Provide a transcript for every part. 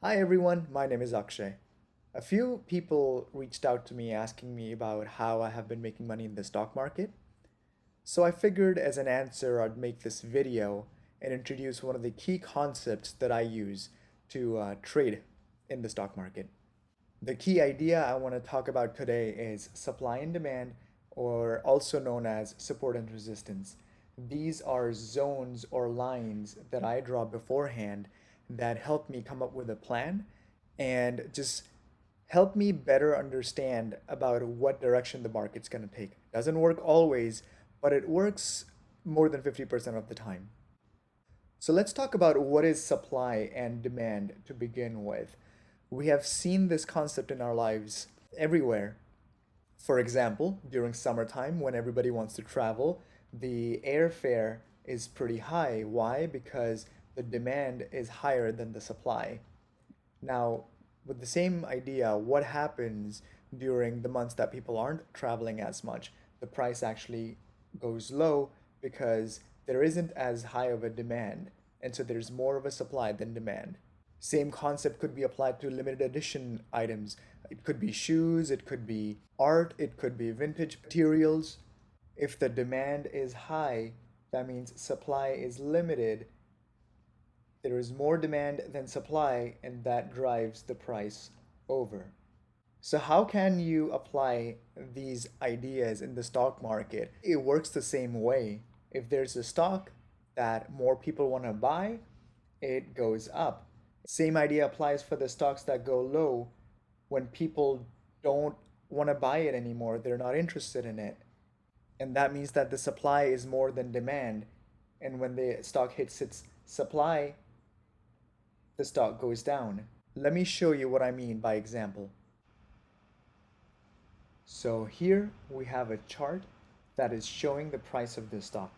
Hi everyone, my name is Akshay. A few people reached out to me asking me about how I have been making money in the stock market. So I figured as an answer I'd make this video and introduce one of the key concepts that I use to trade in the stock market. The key idea I want to talk about today is supply and demand, or also known as support and resistance. These are zones or lines that I draw beforehand that help me come up with a plan and just help me better understand about what direction the market's going to take. Doesn't work always, but it works more than 50% of the time. So let's talk about what is supply and demand to begin with. We have seen this concept in our lives everywhere. For example, during summertime, when everybody wants to travel, the airfare is pretty high. Why? Because the demand is higher than the supply. Now, with the same idea, what happens during the months that people aren't traveling as much? The price actually goes low because there isn't as high of a demand, and so there's more of a supply than demand. Same concept could be applied to limited edition items. It could be shoes, it could be art, it could be vintage materials. If the demand is high, that means supply is limited. There is more demand than supply, and that drives the price over. So, how can you apply these ideas in the stock market? It works the same way. If there's a stock that more people want to buy, it goes up. Same idea applies for the stocks that go low. When people don't want to buy it anymore, they're not interested in it. And that means that the supply is more than demand. And when the stock hits its supply, the stock goes down. Let me show you what I mean by example. So here we have a chart that is showing the price of the stock.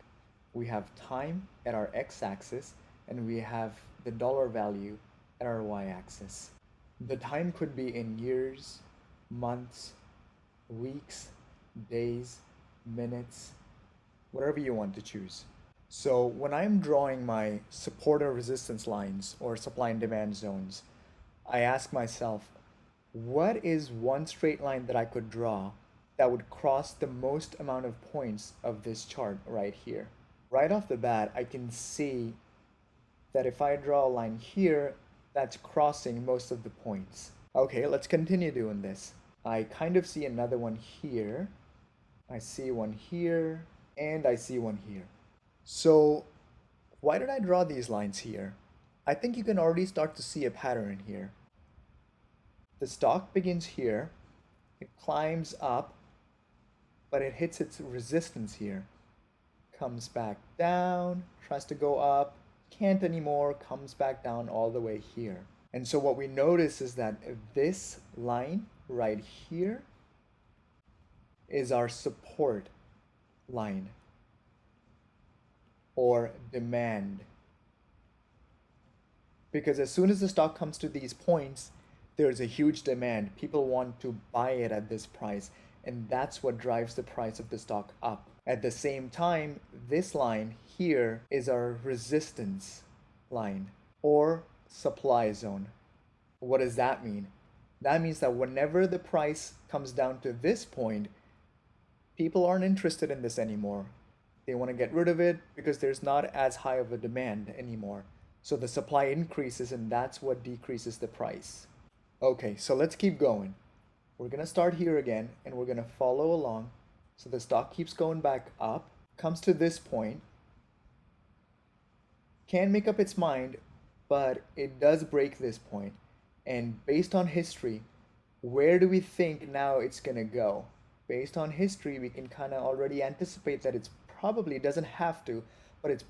We have time at our x-axis and we have the dollar value at our y-axis. The time could be in years, months, weeks, days, minutes, whatever you want to choose. So when I'm drawing my support or resistance lines or supply and demand zones, I ask myself, what is one straight line that I could draw that would cross the most amount of points of this chart right here? Right off the bat, I can see that if I draw a line here, that's crossing most of the points. Okay, let's continue doing this. I kind of see another one here. I see one here, and I see one here. So why did I draw these lines here? I think you can already start to see a pattern here. The stock begins here, it climbs up, but it hits its resistance here. Comes back down, tries to go up, can't anymore, comes back down all the way here. And so what we notice is that this line right here is our support line or demand. Because as soon as the stock comes to these points, there's a huge demand. People want to buy it at this price, and that's what drives the price of the stock up. At the same time, this line here is our resistance line or supply zone. What does that mean? That means that whenever the price comes down to this point, people aren't interested in this anymore. They want to get rid of it because there's not as high of a demand anymore. So the supply increases and that's what decreases the price. Okay, so let's keep going. We're going to start here again and we're going to follow along. So the stock keeps going back up, comes to this point, can make up its mind, but it does break this point. And based on history, where do we think now it's going to go? Based on history, we can kind of already anticipate that it's probably doesn't have to, but it's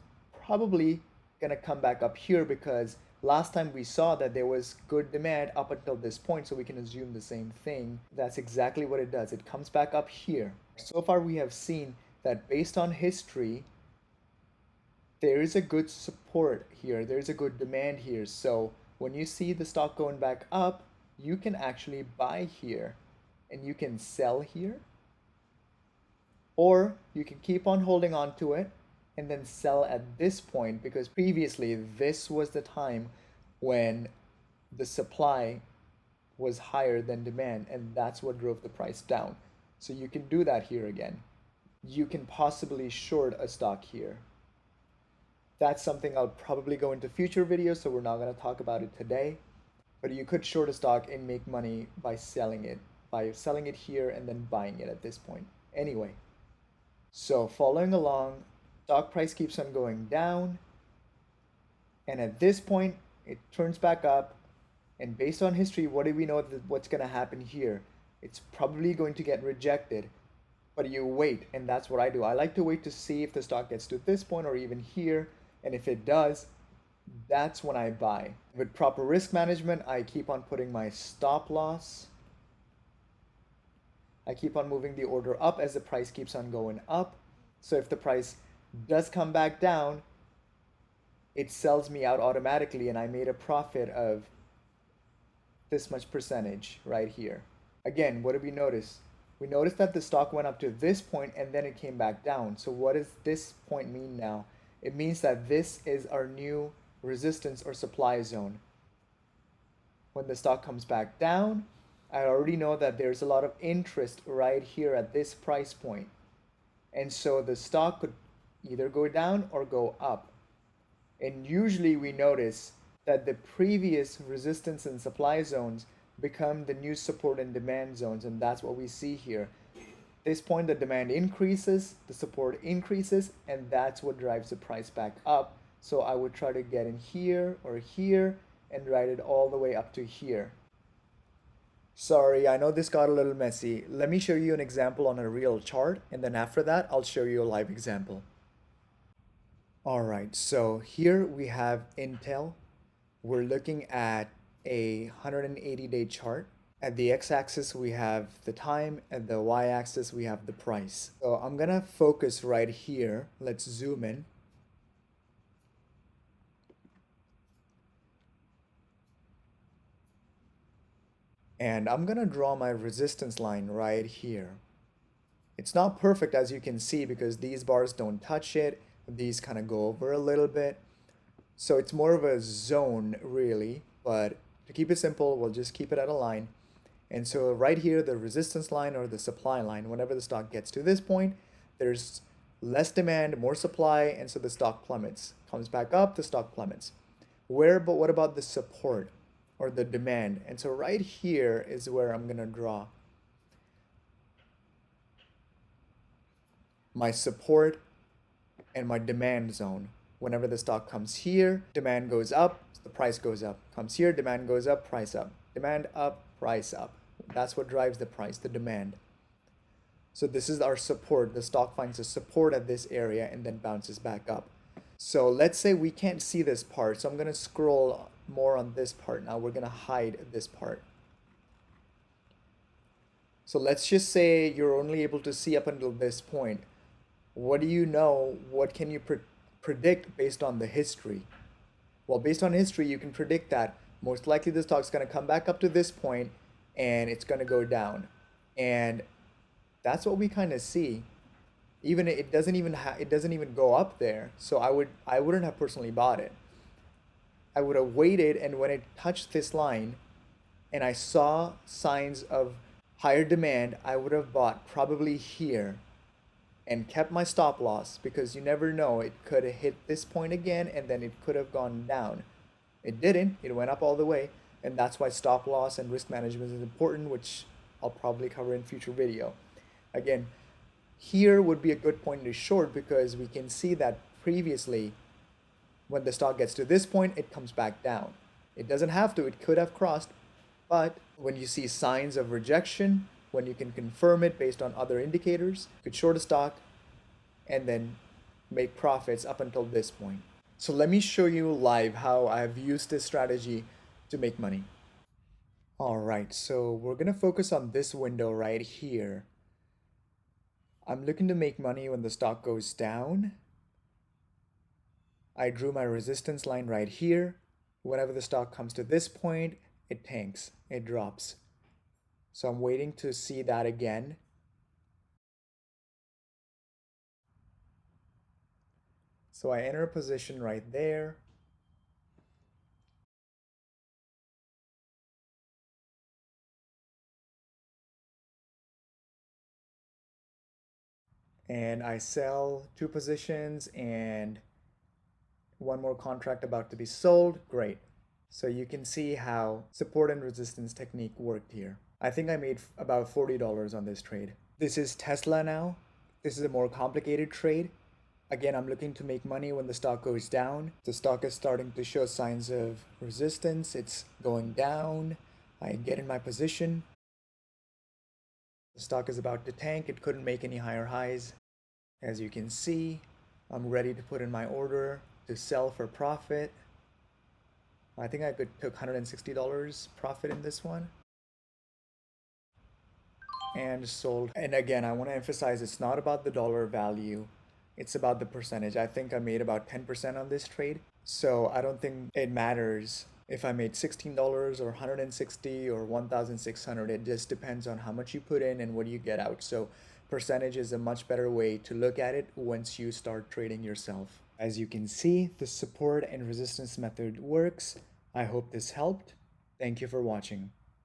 probably gonna come back up here because last time we saw that there was good demand up until this point, so we can assume the same thing. That's exactly what it does. It comes back up here. So far we have seen that based on history, there is a good support here. There's a good demand here. So when you see the stock going back up, you can actually buy here and you can sell here, or you can keep on holding on to it and then sell at this point because previously this was the time when the supply was higher than demand, and that's what drove the price down. So you can do that here again. You can possibly short a stock here. That's something I'll probably go into future videos, so we're not going to talk about it today. But you could short a stock and make money by selling it here and then buying it at this point. Anyway, so following along, stock price keeps on going down, and at this point, it turns back up. And based on history, what do we know what's going to happen here? It's probably going to get rejected, but you wait, and that's what I do. I like to wait to see if the stock gets to this point or even here, and if it does, that's when I buy. With proper risk management, I keep on putting my stop loss. I keep on moving the order up as the price keeps on going up. So if the price does come back down, it sells me out automatically, and I made a profit of this much percentage right here. Again, what did we notice? We noticed that the stock went up to this point and then it came back down. So what does this point mean now? It means that this is our new resistance or supply zone. When the stock comes back down, I already know that there's a lot of interest right here at this price point. And so the stock could either go down or go up. And usually we notice that the previous resistance and supply zones become the new support and demand zones, and that's what we see here. At this point, the demand increases, the support increases, and that's what drives the price back up. So I would try to get in here or here and ride it all the way up to here. Sorry, I know this got a little messy. Let me show you an example on a real chart, and then after that, I'll show you a live example. All right, so here we have Intel. We're looking at a 180-day chart. At the x-axis, we have the time. At the y-axis, we have the price. So I'm gonna focus right here. Let's zoom in. And I'm gonna draw my resistance line right here. It's not perfect, as you can see, because these bars don't touch it. These kind of go over a little bit. So it's more of a zone, really. But to keep it simple, we'll just keep it at a line. And so right here, the resistance line or the supply line, whenever the stock gets to this point, there's less demand, more supply, and so the stock plummets. Comes back up, the stock plummets. But what about the support or the demand? And so right here is where I'm gonna draw my support and my demand zone. Whenever the stock comes here, demand goes up, the price goes up. Comes here, demand goes up, price up. Demand up, price up. That's what drives the price, the demand. So this is our support. The stock finds a support at this area and then bounces back up. So let's say we can't see this part. So I'm going to scroll more on this part now. We're going to hide this part. So let's just say you're only able to see up until this point. What do you know? What can you predict based on the history? Well, based on history, you can predict that most likely the stock's going to come back up to this point and it's going to go down. And that's what we kind of see. Even it doesn't even go up there. So I wouldn't have personally bought it. I would have waited, and when it touched this line and I saw signs of higher demand, I would have bought probably here and kept my stop loss, because you never know, it could have hit this point again and then it could have gone down. It didn't. It went up all the way, and that's why stop loss and risk management is important, which I'll probably cover in future video. Again, here would be a good point to short, because we can see that previously when the stock gets to this point, it comes back down. It doesn't have to, it could have crossed, but when you see signs of rejection, when you can confirm it based on other indicators, you could short a stock and then make profits up until this point. So let me show you live how I've used this strategy to make money. All right, so we're gonna focus on this window right here. I'm looking to make money when the stock goes down. I drew my resistance line right here. Whenever the stock comes to this point, it tanks, it drops. So I'm waiting to see that again. So I enter a position right there. and I sell 2 positions and one more contract about to be sold. Great. So you can see how support and resistance technique worked here. I think I made about $40 on this trade. This is Tesla now. This is a more complicated trade. Again, I'm looking to make money when the stock goes down. The stock is starting to show signs of resistance. It's going down. I get in my position. The stock is about to tank. It couldn't make any higher highs. As you can see, I'm ready to put in my order to sell for profit. I think I took $160 profit in this one and sold. And again, I want to emphasize it's not about the dollar value, it's about the percentage. I think I made about 10% on this trade. So I don't think it matters if I made $16 or 160 or 1,600. It just depends on how much you put in and what you get out. So percentage is a much better way to look at it once you start trading yourself. As you can see, the support and resistance method works. I hope this helped. Thank you for watching.